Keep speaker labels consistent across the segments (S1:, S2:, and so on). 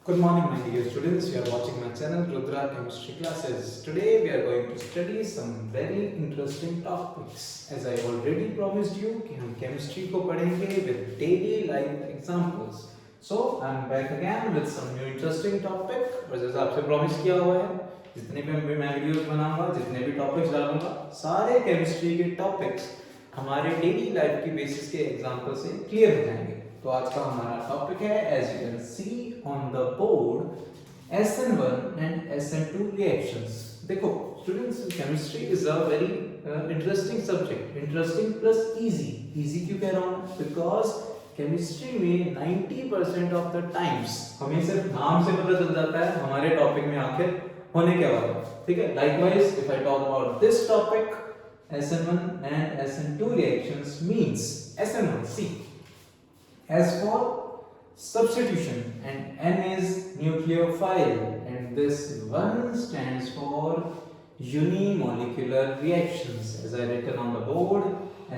S1: Good morning, my dear students. You are watching my channel Rudra Chemistry Classes. Today we are going to study some very interesting topics. As I already promised you कि हम chemistry को पढ़ेंगे with daily life examples. So I am back again with some new interesting topic. और जैसा आपसे promise किया हुआ है, जितने भी मैं वीडियोस बनाऊंगा, जितने भी टॉपिक्स डालूंगा, सारे केमिस्ट्री के टॉपिक्स हमारे डेली लाइफ की बेसिस के एग्जांपल से क्लियर हो जाएंगे. तो आज का हमारा टॉपिक है, as you can see on the board, SN1 and SN2 reactions. देखो students, chemistry is a very interesting subject. Interesting plus easy. Easy क्यों कह रहा हूं? बिकॉज केमिस्ट्री में 90% ऑफ द टाइम्स हमें सिर्फ नाम से पता चल जाता है हमारे टॉपिक में आखिर होने क्या वाला है. ठीक है. Likewise if I talk about this topic, SN1 and SN2 reactions means SN1, see, as for substitution, and N is nucleophile, and this one stands for unimolecular reactions. As I written on the board,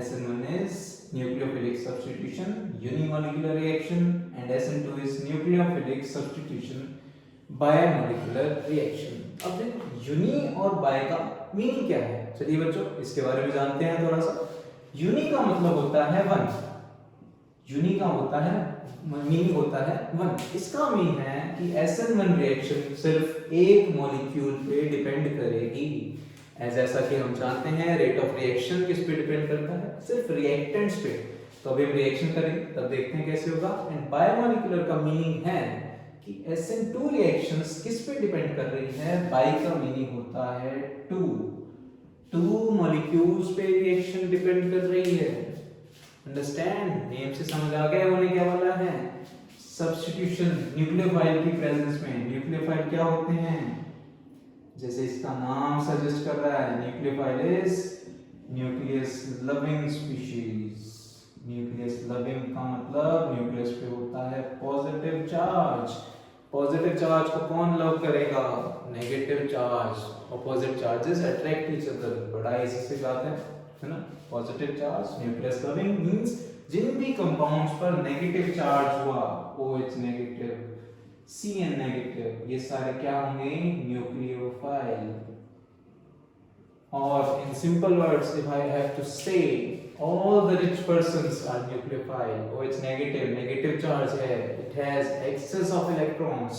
S1: SN1 is nucleophilic substitution, unimolecular reaction, and SN2 is nucleophilic substitution, biomolecular reaction. अब देखो uni और bye का meaning क्या है. चलिए बच्चों इसके बारे में जानते हैं थोड़ा सा. यूनी का मतलब होता है वन. यूनी का होता है मीनिंग होता है वन. इसका मीनिंग है कि SN1 रिएक्शन सिर्फ एक मॉलिक्यूल पे डिपेंड करेगी. जैसा कि हम जानते हैं रेट ऑफ रिएक्शन किस पे डिपेंड करता है? सिर्फ रिएक्टेंट्स पे. तो अभी हम रिएक्शन करेंगे तब देखते हैं कैसे होगा. एंड बायोमोलिकुलर का मीनिंग है कि SN2 रिएक्शंस किस पे डिपेंड कर रही है? बाई का मीनिंग होता है टू मॉलिक्यूल्स पे रिएक्शन डिपेंड कर रही है. अंडरस्टैंड? नेम से समझ आ गया होने क्या वाला है. सब्स्टिट्यूशन न्यूक्लियोफाइल की प्रेजेंस में. न्यूक्लियोफाइल क्या होते हैं? जैसे इसका नाम सजेस्ट कर रहा है, nucleophile is nucleus loving species. Nucleus loving का मतलब न्यूक्लियस पे होता है पॉजिटिव चार्ज. पॉजिटिव चार्ज को कौन लव करेगा? Negative charge. Opposite charges attract each other. बड़ा इजी से बात है ना. Positive charge nucleus loving means जिन भी कंपाउंड्स पर नेगेटिव चार्ज हुआ, OH नेगेटिव, CN नेगेटिव, ये सारे क्या होंगे? न्यूक्लियोफाइल. और in simple words, if I have to say, all the rich persons are nucleophile. OH negative, negative charge है. It has excess of electrons.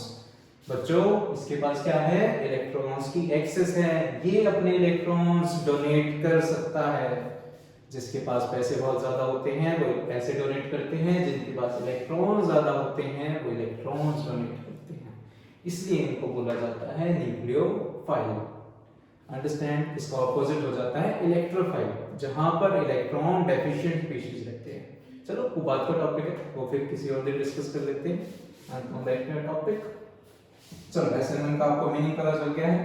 S1: बच्चों इसके पास क्या है? इलेक्ट्रॉन्स की एक्सेस है. ये अपने इलेक्ट्रॉन्स डोनेट कर सकता है. जिसके पास पैसे बहुत ज्यादा होते हैं वो पैसे डोनेट करते हैं. जिनके पास इलेक्ट्रॉन ज्यादा होते हैं वो इलेक्ट्रॉन्स डोनेट करते हैं. इसलिए इनको बोला जाता है न्यूक्लियोफाइल. अंडरस्टैंड? इसका ऑपोजिट हो जाता है इलेक्ट्रोफाइल, जहां पर इलेक्ट्रॉन डेफिशिएंट स्पीशीज रहते हैं. चलो वो बात का टॉपिक है, वो फिर किसी और दिन डिस्कस कर लेते हैं. And come back to topic. चलो SN1 का आपको मीनिंग पता चल गया है.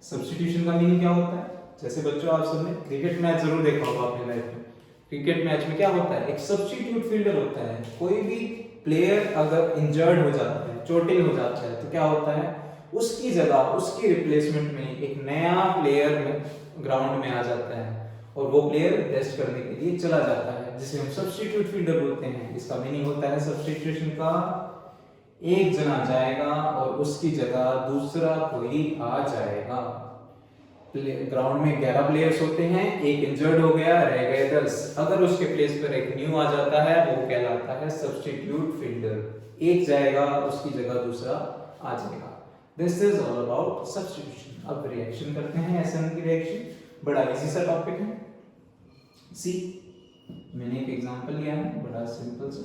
S1: सब्स्टिट्यूशन का मीनिंग क्या होता है? जैसे बच्चों आप सबने क्रिकेट मैच जरूर देखा होगा अपने लाइफ में. क्रिकेट मैच में क्या होता है? एक सब्स्टिट्यूट फील्डर होता है. कोई भी प्लेयर अगर इंजर्ड हो जाता है, चोटिल हो जाता है, तो क्या होता है? उसकी जगह, उसकी रिप्लेसमेंट में एक नया प्लेयर ग्राउंड में आ जाता है और वो प्लेयर टेस्ट करने के लिए चला जाता है, जिसे हम सब्स्टिट्यूट फील्डर बोलते हैं. इसका मीनिंग होता है सब्स्टिट्यूशन का, एक जना जाएगा और उसकी जगह दूसरा कोई आ जाएगा. ग्राउंड में 11 प्लेयर्स होते हैं. एक इंजर्ड हो गया, रह गए 10. अगर उसके प्लेस पर एक न्यू आ जाता है वो कहलाता है सब्स्टिट्यूट फील्डर. एक जाएगा, उसकी जगह दूसरा आ जाएगा. This is all about substitution. अब रिएक्शन करते हैं SN की रिएक्शन. बड़ा इजी सा टॉपिक है. सी मैंने एक एग्जांपल लिया है बड़ा सिंपल सा.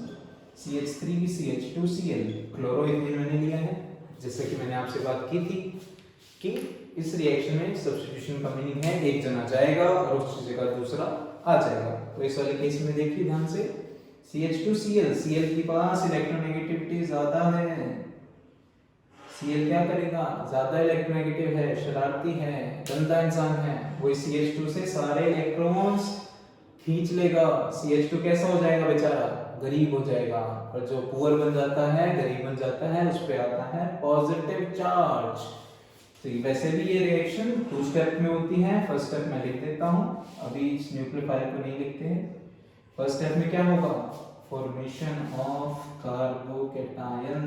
S1: CH3CH2Cl क्लोरोइथेन मैंने लिया है. जैसे कि मैंने आपसे बात की थी कि इस रिएक्शन में सब्स्टिट्यूशन का मीनिंग है एक जना जाएगा और उसकी जगह दूसरा आ जाएगा. तो इस वाले केस में देखिए ध्यान से. CH2Cl, Cl के पास इलेक्ट्रोनेगेटिविटी ज्यादा है. Cl क्या करेगा? ज्यादा इलेक्ट्रोनेगेटिव है, शरारती है, गंदा इंसान है. वो CH2 से सारे इलेक्ट्रॉन्स खींच लेगा. CH2 कैसा हो जाएगा बेचारा? गरीब हो जाएगा. और जो पुअर बन जाता है, गरीब बन जाता है, उस पे आता है पॉजिटिव चार्ज. तो वैसे भी ये रिएक्शन 2 स्टेप में होती है. फर्स्ट स्टेप मैं लिख देता हूं, अभी इस न्यूक्लियोफाइल को नहीं लिखते हैं. फर्स्ट स्टेप में क्या होगा? Formation of carbocation.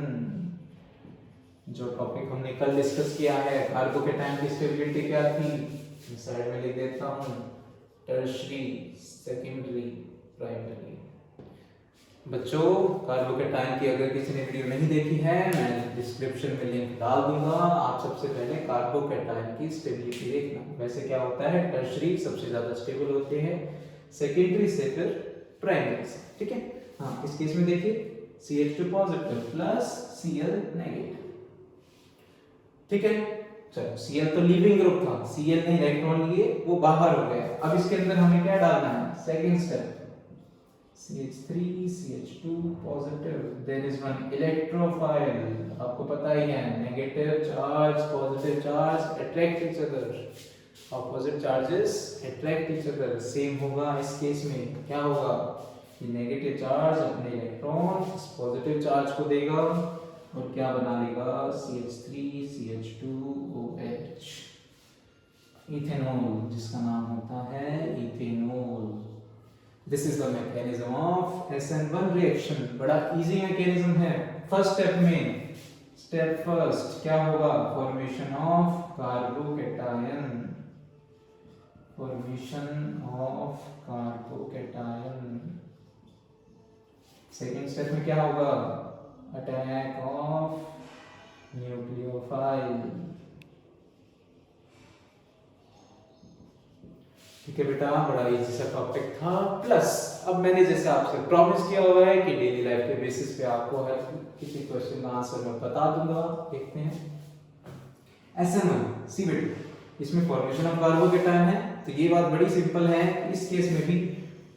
S1: जो टॉपिक हमने कल डिस्कस किया है, कार्बोकेटाइन की स्टेबिलिटी क्या थी, साइड में लिख देता हूँ, टर्शरी, सेकेंडरी, प्राइमरी। बच्चों कार्बोकेटाइन की अगर किसी ने वीडियो नहीं देखी है, मैं डिस्क्रिप्शन में लिंक डाल दूंगा। आप सबसे पहले कार्बोकेटाइन की स्टेबिलिटी देखना। वैसे क्या होता है, टर्शरी सबसे ज्यादा स्टेबल होते हैं, सेकेंडरी से फिर प्राइमरी से, ठीक है। हाँ, इस केस में देखिए CH2 positive plus Cl negative, ठीक है। चलो Cl तो लीविंग ग्रुप था, Cl ने इलेक्ट्रॉन लिए, वो बाहर हो गया। अब इसके अंदर हमें क्या डालना है, second step, CH3 CH2 positive, there is one electrophile, आपको पता ही है, negative charge positive charge attract each other, opposite charges attract each other. Same होगा इस केस में, क्या होगा कि नेगेटिव चार्ज अपने इलेक्ट्रॉन इस पॉजिटिव चार्ज को देगा और क्या बना लेगा, CH3 CH2OH, इथेनॉल, जिसका नाम होता है ethanol. This is the mechanism of SN1 reaction. बड़ा इजी मैकेनिज्म है। फर्स्ट स्टेप में, स्टेप फर्स्ट क्या होगा, formation of carbocation, formation of carbocation. Second step में क्या होगा, अटैक ऑफ न्यूक्लियोफाइल, ठीक है बेटा, बड़ा इजी सा टॉपिक था। प्लस अब मैंने जैसे आपसे प्रॉमिस किया हुआ है कि डेली लाइफ के बेसिस पे आपको हर किसी क्वेश्चन का आंसर मैं बता दूंगा। देखते हैं SN1 सी बेटा, इसमें फॉर्मेशन ऑफ कार्बोकेटायन है, तो ये बात बड़ी सिंपल है। इस केस में भी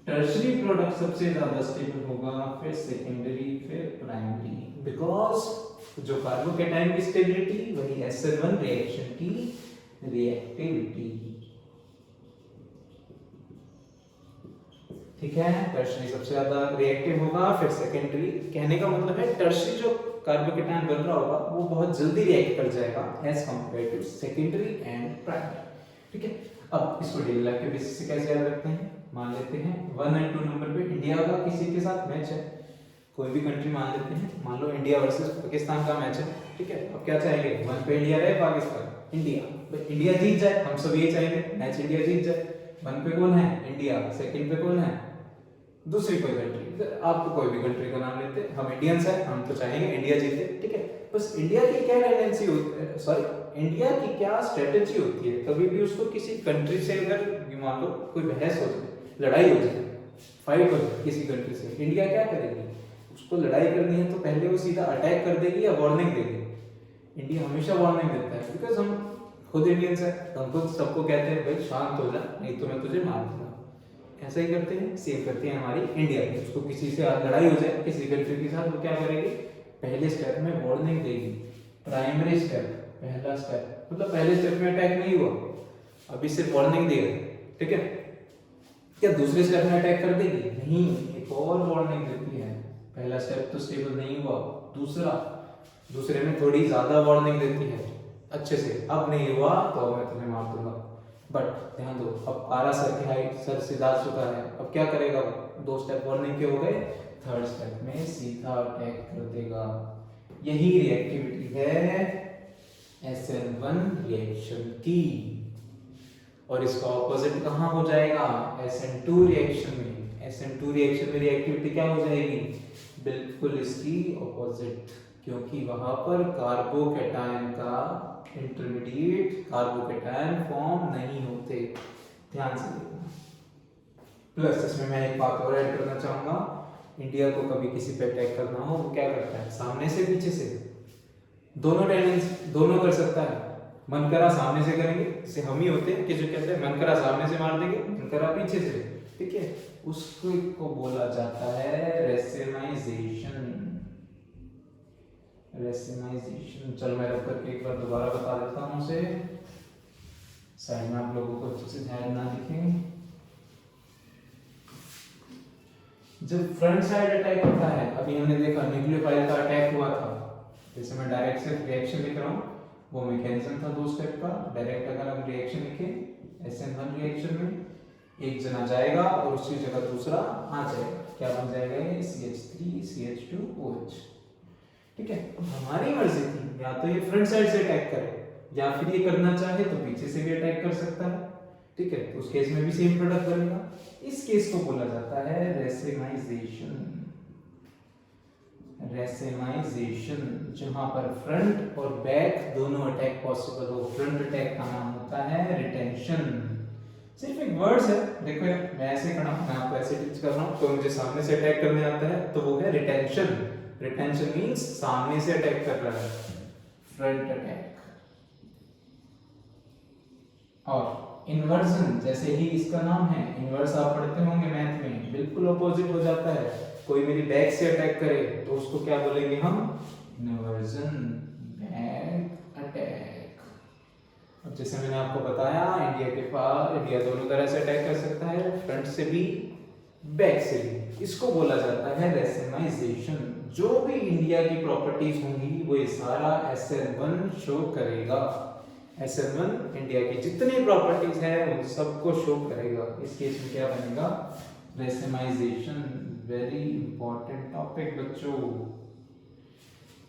S1: टर्शरी प्रोडक्ट सबसे ज्यादा स्टेबल होगा, फिर सेकेंडरी, फिर प्राइमरी, बिकॉज जो कार्बोकेटायन की स्टेबिलिटी वही SN1 रिएक्शन की रिएक्टिविटी, ठीक है। टर्शरी सबसे ज्यादा रिएक्टिव होगा, फिर सेकेंडरी। कहने का मतलब है टर्शरी जो कार्बोकेटायन बन रहा होगा वो बहुत जल्दी रिएक्ट कर जाएगा as compare to secondary and primary, ठीक है। अब इसको डेली लाइफ के बेसिस से कैसे याद रखते हैं, मान लेते हैं 1 और 2 नंबर पे इंडिया का किसी के साथ मैच है, कोई भी कंट्री मान लेते हैं, मान लो इंडिया वर्सेस पाकिस्तान का मैच है, ठीक है। अब क्या चाहेंगे, 1 पे इंडिया रहे, पाकिस्तान इंडिया, इंडिया जीत जाए, हम सब ये चाहेंगे मैच इंडिया जीत जाए। 1 पे कौन है, इंडिया, सेकंड पे कौन है, दूसरी कोई कंट्री, आपको कोई भी कंट्री का नाम लेते, हम इंडियंस हैं, हम तो चाहेंगे इंडिया जीते, ठीक है। बस इंडिया की क्या टेंडेंसी होती है, सॉरी इंडिया की क्या स्ट्रेटेजी होती है, कभी भी उसको किसी कंट्री से अगर मान लो कोई बहस हो जाए, लड़ाई हो जाए, फाइट हो जाए किसी कंट्री से, इंडिया क्या करेगी, उसको लड़ाई करनी है तो पहले वो सीधा अटैक कर देगी या वार्निंग देगी। इंडिया हमेशा वार्निंग देता है, बिकॉज हम खुद इंडियंस हैं, हम खुद सबको कहते हैं भाई शांत हो जा, नहीं तो मैं तुझे मार दूंगा। ऐसा ही करते हैं, सेम करती है हमारी इंडिया की। उसको किसी से लड़ाई हो जाए किसी कंट्री के साथ, वो क्या करेगी, पहले स्टेप में वार्निंग देगी। प्राइमरी स्टेप, पहला स्टेप, मतलब पहले स्टेप में अटैक नहीं हुआ, अभी सिर्फ वार्निंग दे रहे, ठीक है। क्या दूसरे स्टेप में अटैक कर देगी, नहीं, एक और वार्निंग देती है। पहला स्टेप तो स्टेबल नहीं हुआ, दूसरे में थोड़ी ज्यादा वार्निंग देती है अच्छे से, अब नहीं हुआ तो मैं तुम्हें मार दूंगा। बट ध्यान दो, अब पारा सर की हाइट सर से जा चुका है, अब क्या करेगा, 2 स्टेप वार्निंग के हो गए, थर्ड स्टेप में सीधा अटैक कर देगा। यही रिएक्टिविटी है SN1 रिएक्शन की, और इसका ऑपोजिट कहाँ हो जाएगा, SN2 रिएक्शन में। SN2 रिएक्शन में रिएक्टिविटी क्या हो जाएगी, बिल्कुल इसकी ऑपोजिट, क्योंकि वहां पर कार्बोकेटायन का इंटरमीडिएट कार्बोकेटायन फॉर्म नहीं होते, ध्यान से देखना। प्लस इसमें मैं एक बात और ऐड करना चाहूंगा, इंडिया को कभी किसी पे अटैक करना हो, वो क्या करता है, सामने से पीछे से, दोनों टेंडेंसी, दोनों कर सकता है। मन करा सामने से करेंगे, जैसे हम ही होते हैं कि जो कहते हैं मन करा सामने से मार देंगे, मन करा पीछे से, ठीक है। उसको बोला जाता है रेसेमाइजेशन। चलो मैं रख करके एक बार दोबारा बता देता हूँ उसे, साइड में आप लोगों को अच्छे से ध्यान ना दिखे। जब फ्रंट साइड अटैक होता है, अभी हमने देखा न्यूक्लियोफाइल का अटैक हुआ था, जैसे मैं डायरेक्ट सिर्फ रिएक्शन लिख रहा हूँ, वो मैकेनिज्म था 2 स्टेप का। डायरेक्ट अगर हम रिएक्शन लिखें SN1 रिएक्शन में, एक जना जाएगा और उसकी जगह दूसरा आ जाएगा, क्या बन जाएगा ये, CH3 CH2OH, ठीक है। अब हमारी मर्जी थी या तो ये फ्रंट साइड से अटैक करे या फिर ये करना चाहे तो पीछे से भी अटैक कर सकता है, ठीक है। तो उस केस में भी सेम प्रोडक्ट बनेगा। इस केस को बोला जाता है रेसेमाइजेशन। रेसेमाइजेशन, जहां पर फ्रंट और बैक दोनों अटैक पॉसिबल हो। फ्रंट अटैक का नाम होता है रिटेंशन। सिर्फ एक वर्ड्स है, देखो यार मैं ऐसे खड़ा हूं, मैं आपको ऐसे टीच कर रहा हूं, तो मुझे सामने से अटैक करने आता है तो वो है रिटेंशन। रिटेंशन मींस सामने से अटैक कर रहा है, फ्रंट अटैक। और इन्वर्जन, जैसे ही इसका नाम है, इन्वर्स आप पढ़ते होंगे मैथ में, बिल्कुल ऑपोजिट हो जाता है। कोई मेरी बैक से अटैक करे तो उसको क्या बोलेंगे हम? Inversion, back attack. अब जैसे मैंने आपको बताया, इंडिया दोनों तरह से अटैक कर सकता है, फ्रंट से भी बैक से भी। इसको बोला जाता है रेसेमाइजेशन। जो भी इंडिया की प्रॉपर्टीज होंगी वो ये सारा SN1 शो करेगा। SN1 इंडिया की जितनी प्रॉपर्टीज है उन सबको शो करेगा। इस केस में क्या बनेगा? रेसेमाइजेशन। वेरी इंपॉर्टेंट टॉपिक बच्चों।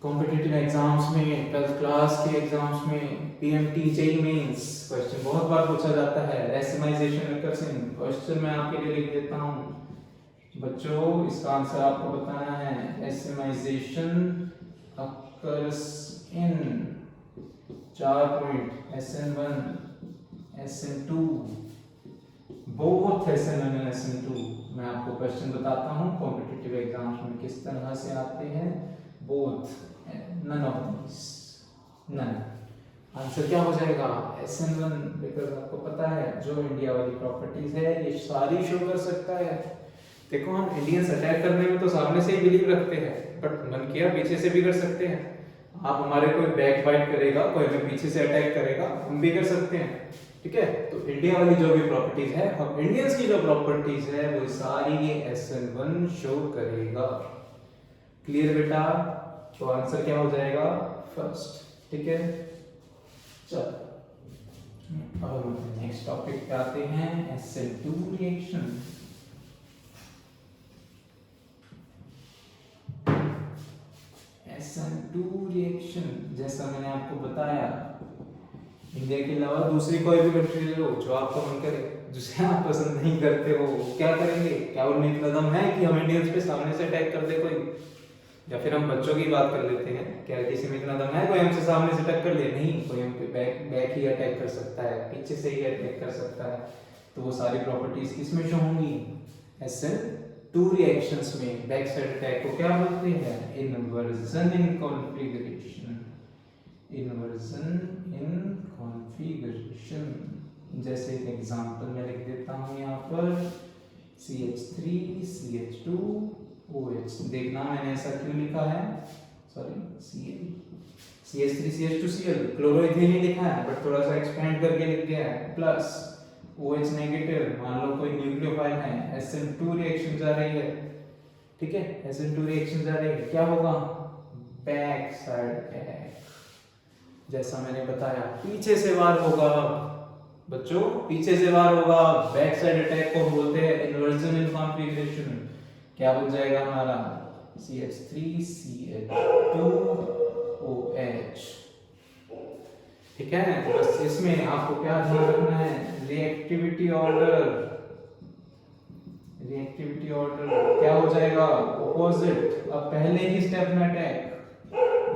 S1: कॉम्पिटिटिव एग्जाम्स में, 12th क्लास के एग्जाम्स में, PMT जेईई मेंस क्वेश्चन बहुत बार पूछा जाता है। रेसेमाइजेशन रिकर्सिव क्वेश्चन मैं आपके लिए लिख देता हूँ बच्चों, इसका आंसर आपको बताना है। Racemization occurs in 4 point SN1 SN2 both SN1 और SN2। मैं आपको क्वेश्चन बताता हूँ कॉम्पिटिटिव एग्जाम्स में किस तरह से आते हैं। Both, none of this, none. Answer क्या हो जाएगा? SN1, बिकॉज आपको पता है जो इंडिया वाली प्रॉपर्टीज है ये सारी शो कर सकता है। देखो हम इंडियंस अटैक करने में तो सामने से ही बिलीव रखते हैं, बट मन किया पीछे से भी कर सकते हैं। आप हमारे कोई बैक फाइट करेगा, कोई हमें पीछे से अटैक करेगा, हम भी कर सकते हैं, ठीक है। तो इंडिया वाली जो भी प्रॉपर्टीज है, हम इंडियंस की जो प्रॉपर्टीज है वो सारी ये SN1 शो करेगा। क्लियर बेटा? तो आंसर क्या हो जाएगा? फर्स्ट, ठीक है। चलो अब नेक्स्ट टॉपिक पे आते हैं, SN2 रिएक्शन। SN2 रिएक्शन, जैसा मैंने आपको बताया, इंडिया के अलावा दूसरी कोई भी कंट्री ले लो जो आपका मन करे, जिसे आप पसंद नहीं करते हो, क्या करेंगे? क्या उनमें इतना दम है कि हम इंडियंस पे सामने से अटैक कर दे कोई? या फिर हम बच्चों की बात कर लेते हैं, क्या किसी में इतना दम है कोई हमसे सामने से टक्कर ले? नहीं, कोई हम पे बैक ही अटैक कर सकता है, पीछे से ही अटैक कर सकता है। तो वो सारी प्रॉपर्टीज किस में शो होंगी? SN2 रिएक्शंस में। बैक साइड अटैक को क्या बोलते हैं? Inversion in configuration. Inversion in configuration. जैसे एक एग्जांपल मैं लिख देता हूँ यहाँ पर, CH3 CH2 OH। देखना मैंने ऐसा क्यों लिखा है, sorry, CH3 CH2 Cl, chloroethane ही लिखा है बट थोड़ा सा एक्सपेंड करके लिख दिया है, प्लस OH नेगेटिव। मान लो कोई न्यूक्लियोफाइल है, SN2 रिएक्शन जा रही है, ठीक है, SN2 रिएक्शन जा रही है, क्या होगा? Back side attack. जैसा मैंने बताया, पीछे से वार होगा बच्चों, पीछे से वार होगा। बैक साइड अटैक को बोलते हैं इन्वर्जन इन कॉन्फ़िगरेशन। क्या बन जाएगा हमारा? CH3 CH2 OH, ठीक है। बस इसमें आपको क्या ध्यान रखना है? Reactivity order. रिएक्टिविटी ऑर्डर क्या हो जाएगा? ऑपोजिट। अब पहले ही स्टेप में अटैक,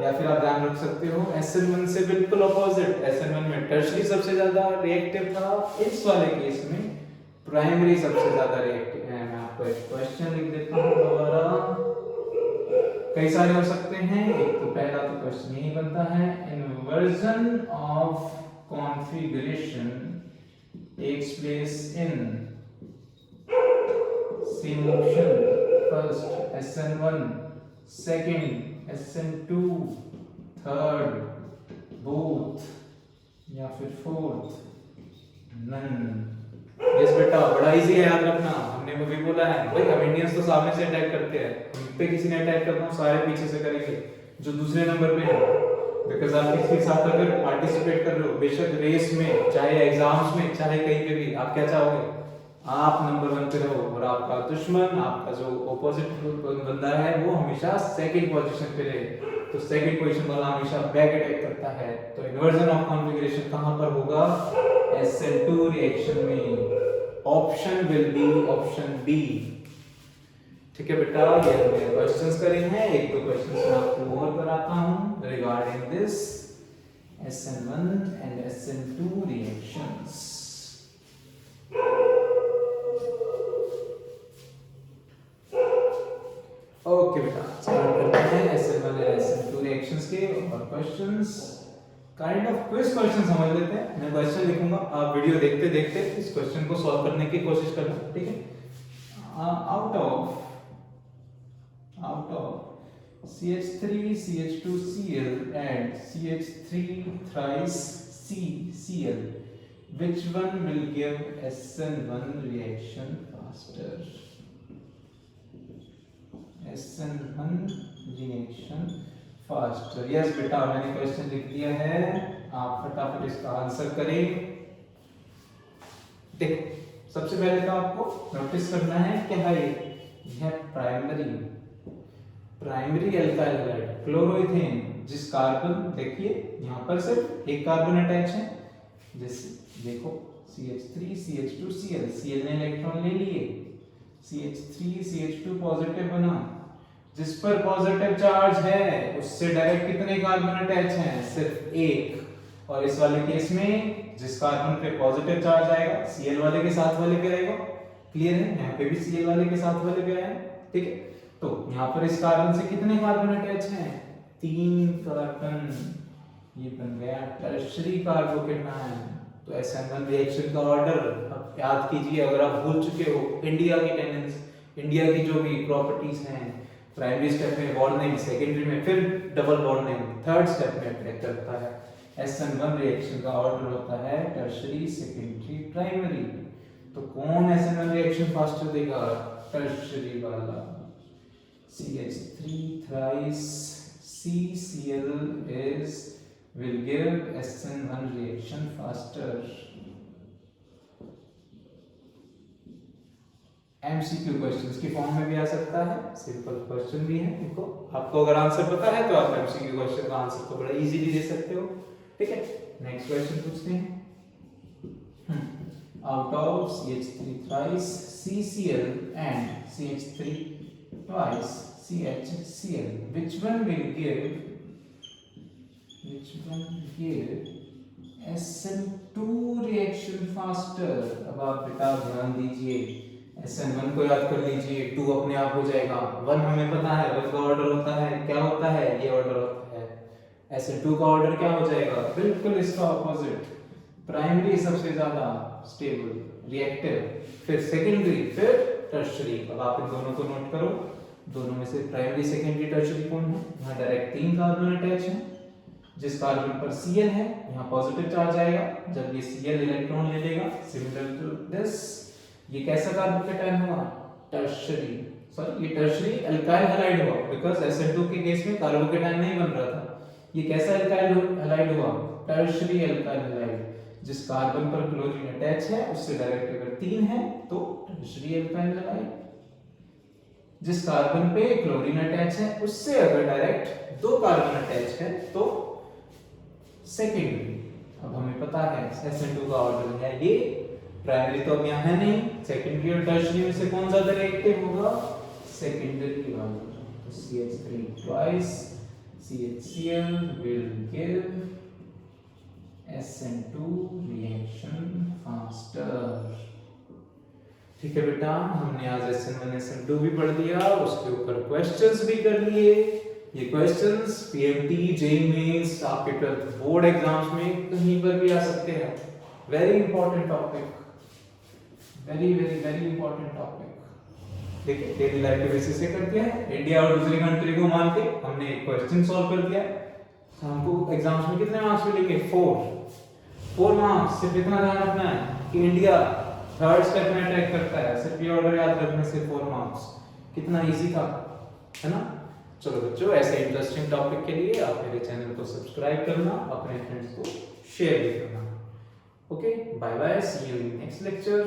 S1: या फिर आप ध्यान रख सकते हो SN1 से बिल्कुल ऑपोजिट। SN1 में टर्शरी सबसे ज्यादा रिएक्टिव था, इस वाले केस में प्राइमरी सबसे ज्यादा रिएक्टिव है। मैं आपको एक क्वेश्चन लिख देता हूं दोबारा, कई सारे हो सकते हैं। एक तो पहला तो क्वेश्चन यही बनता है, inversion of configuration takes place in simulation. First SN1, second SN2, third both, या फिर फोर्थ नन। यस बेटा, बड़ा इजी है, याद रखना। हमने वो भी बोला है भाई, हम इंडियंस तो सामने से अटैक करते हैं, हम पे किसी ने अटैक करना हो सारे पीछे से करेंगे जो दूसरे नंबर पे है। बिकॉज आप किसी के साथ अगर पार्टिसिपेट कर रहे हो, बेशक रेस में, चाहे एग्जाम्स में, चाहे कहीं पे भी, आप क्या चाहोगे? आप नंबर 1 पे रहो और आपका दुश्मन, आपका जो ऑपोजिट बंदा है वो हमेशा सेकंड पोजीशन पे रहे। तो सेकंड पोजीशन वाला हमेशा बैक अटैक करता है। तो इन्वर्जन ऑफ कॉन्फ़िगरेशन कहां पर होगा? SN2 रिएक्शन में। Option will be option B. ठीक है बेटा, ये हमने क्वेश्चंस करे हैं। एक दो क्वेश्चंस मैं आपको और कराता हूं regarding this SN1 and SN2 reactions. Okay बेटा, स्टार्ट करते हैं SN1 एंड SN2 रिएक्शंस के और questions. Kind of quiz question समझ लेते हैं। मैं क्वेश्चन लिखूंगा, आप वीडियो देखते देखते इस क्वेश्चन को सॉल्व करने की कोशिश करना, ठीक है। Out of CH3 CH2Cl and CH3 thrice CCl, which one will give SN1 reaction faster? SN1 reaction faster। Yes बेटा, मैंने क्वेश्चन लिख दिया है, आप फटाफट इसका आंसर करें। देखो, सबसे पहले तो आपको नोटिस करना है कि भाई यह प्राइमरी अल्काइल हैलाइड क्लोरोइथेन, जिस कार्बन, देखिए यहाँ पर सिर्फ एक कार्बन अटैच है। जैसे देखो CH3 CH2Cl, Cl ने इलेक्ट्रॉन ले लिए, CH3 CH2 पॉजिटिव बना, जिस पर पॉजिटिव चार्ज है उससे डायरेक्ट कितने कार्बन अटैच हैं? सिर्फ एक। और इस वाले केस में जिस कार्बन पे पॉजिटिव चार्ज आएगा Cl वाले के साथ वाले पे रहेगा। क्लियर है? यहाँ पे भी Cl वाले के साथ वाले पे आया, ठीक है। तो यहाँ पर इस कार्बन से कितने कार्बन अटैच हैं? 3 कार्बन। ये बन गया टर्शियरी कार्बोकेटायन। तो SN1 रिएक्शन का ऑर्डर अब याद कीजिए, अगर आप भूल चुके हो इंडिया की जो भी प्रॉपर्टीज हैं, प्राइमरी स्टेप में बॉन्ड नेम, सेकेंडरी में फिर double bond name, third step में अटैक करता है। SN1 रिएक्शन का ऑर्डर होता है टर्शियरी, सेकेंडरी, प्राइमरी। तो कौन SN1 रिएक्शन फास्टर देगा? टर्शियरी वाला। CH3 thrice CCl will give SN1 reaction faster। MCQ questions की फॉर्म में भी आ सकता है, सिंपल क्वेश्चन भी है। देखो, आपको अगर आंसर पता है तो आप MCQ क्वेश्चन का आंसर तो बड़ा इजीली दे सकते हो, ठीक है। नेक्स्ट क्वेश्चन पूछते हैं। Out of CH3 thrice CCl and CH3 twice CHCl, which one will give SN2 reaction faster? अब आप बेटा ध्यान दीजिए, SN1 को याद कर लीजिए, 2 अपने आप हो जाएगा। 1 हमें पता है, 1 का ऑर्डर होता है, क्या होता है? ये ऑर्डर होता है। SN2 का ऑर्डर क्या हो जाएगा? बिल्कुल इसका ऑपोजिट। प्राइमरी सबसे ज्यादा स्टेबल, रिएक्टिव, फिर सेकेंडरी, फिर टर्शियरी। अब आप इन दोनों को नोट करो, दोनों में से प्राइमरी, सेकेंडरी, टर्शियरी कौन है? यहाँ डायरेक्ट 3 कार्बन अटैच हैं। जिस कार्बन पर Cl है यहाँ पॉजिटिव चार्ज आएगा, जब ये Cl इलेक्ट्रॉन ले लेगा, सिमिलर टू दिस, ये कैसा कार्बोकेटायन हुआ? टर्शियरी। सॉरी, ये टर्शियरी अल्काइल हैलाइड हुआ, बिकॉज़ SN2 के केस में कार्बोकेटायन नहीं बन रहा था। ये कैसा अल्काइल हैलाइड हुआ? Tertiary alkyl halide. जिस कार्बन पर क्लोरीन अटैच है उससे डायरेक्ट अगर 3 है तो टर्शियरी अल्काइल हैलाइड। जिस कार्बन पे क्लोरीन अटैच है उससे अगर डायरेक्ट 2 कार्बन अटैच है तो सेकेंडरी। अब हमें पता है SN2 का ऑर्डर है ये, प्राइमरी तो अब यहाँ है नहीं, सेकेंडरी और टर्शियरी में से कौन ज्यादा रिएक्टिव होगा? सेकेंडरी वाला। तो CH3 twice CHCl will give SN2 reaction faster। ठीक है बेटा, हमने आज SN1 SN2 भी पढ़ लिया, उसके ऊपर क्वेश्चंस भी कर लिए। ये क्वेश्चंस PMT, JEE मेंस, आपके 12th बोर्ड एग्जाम्स में कहीं पर भी आ सकते हैं। Very important topic, very very very important topic. देखिए, डेली लाइफ के बेसिस से करते हैं, इंडिया और दूसरी कंट्री को मान के हमने एक क्वेश्चन सॉल्व कर दिया। हमको एग्जाम्स में कितने मार्क्स मिलेंगे? 4 मार्क्स। सिर्फ इतना ध्यान रखना है कि इंडिया थर्ड स्टेप में अटैक करता है, सिर्फ ये ऑर्डर याद रखने से 4 मार्क्स। कितना इजी था, है ना? चलो बच्चों, ऐसे इंटरेस्टिंग टॉपिक के लिए आप मेरे चैनल को सब्सक्राइब करना, अपने फ्रेंड्स को शेयर भी करना। Okay, bye bye, see you in next lecture.